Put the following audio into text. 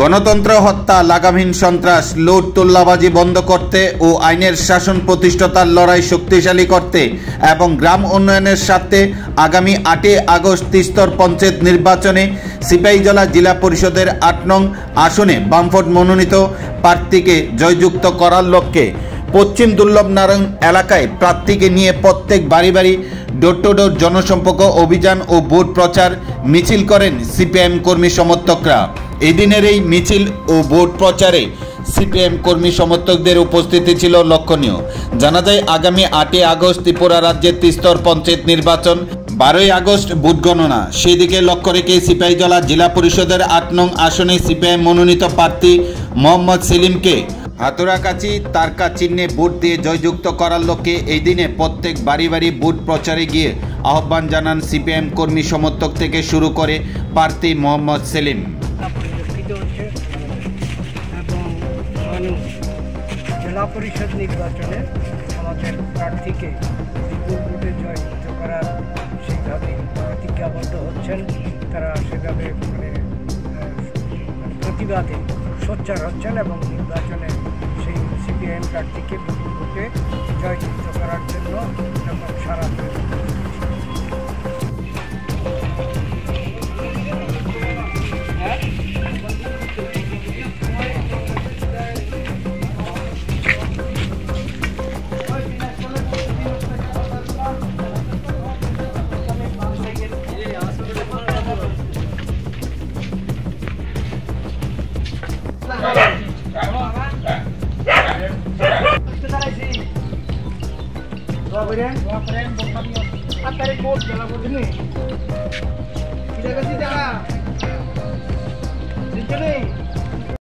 গণতন্ত্র হত্যা, লাগামহীন সন্ত্রাস, লুট, তোল্লাবাজি বন্ধ করতে ও আইনের শাসন প্রতিষ্ঠার লড়াই শক্তিশালী করতে এবং গ্রাম উন্নয়নের স্বার্থে আগামী 8 আগস্ট ত্রিস্তর পঞ্চায়েত নির্বাচনে সিপাহীজলা জেলা পরিষদের 8 নং আসনে বামফ্রন্ট মনোনীত প্রার্থীকে জয়যুক্ত করার লক্ষ্যে পশ্চিম দুর্লভনারায়ণ এলাকায় প্রার্থীকে নিয়ে প্রত্যেক বাড়ি বাড়ি ডোর টু ডোর জনসম্পর্ক অভিযান ও ভোট প্রচার মিছিল করেন সিপিএম কর্মী সমর্থকরা। এদিনের এই মিছিল ও ভোট প্রচারে সিপিএম কর্মী সমর্থকদের উপস্থিতি ছিল লক্ষণীয়। জানা যায় আগামী 8 আগস্ট ত্রিপুরা রাজ্যের ত্রিস্তর পঞ্চায়েত নির্বাচন, 12 আগস্ট ভোট গণনা। সেদিকে লক্ষ্য রেখে সিপাহীজলা জেলা পরিষদের 8 নং আসনে সিপিএম মনোনীত প্রার্থী মোহাম্মদ সেলিমকে হাতুড়াকাছি তারকা চিহ্নে ভোট দিয়ে জয়যুক্ত করার লক্ষ্যে এই দিনে প্রত্যেক বাড়ি বাড়ি ভোট প্রচারে গিয়ে আহ্বান জানান সিপিএম কর্মী সমর্থক থেকে শুরু করে প্রার্থী মোহাম্মদ সেলিম। জেলা পরিষদ নির্বাচনে আমাদের প্রার্থীকে বিপুল ভোটে জয়যুক্ত করার সেইভাবে প্রতিজ্ঞাবদ্ধ হচ্ছেন। তারা সেভাবে প্রতিবাদে সোচ্চার হচ্ছেন এবং নির্বাচনে সেই সিপিআইএম প্রার্থীকে বিপুল ভোটে জয়যুক্ত করার জন্য এখন সারা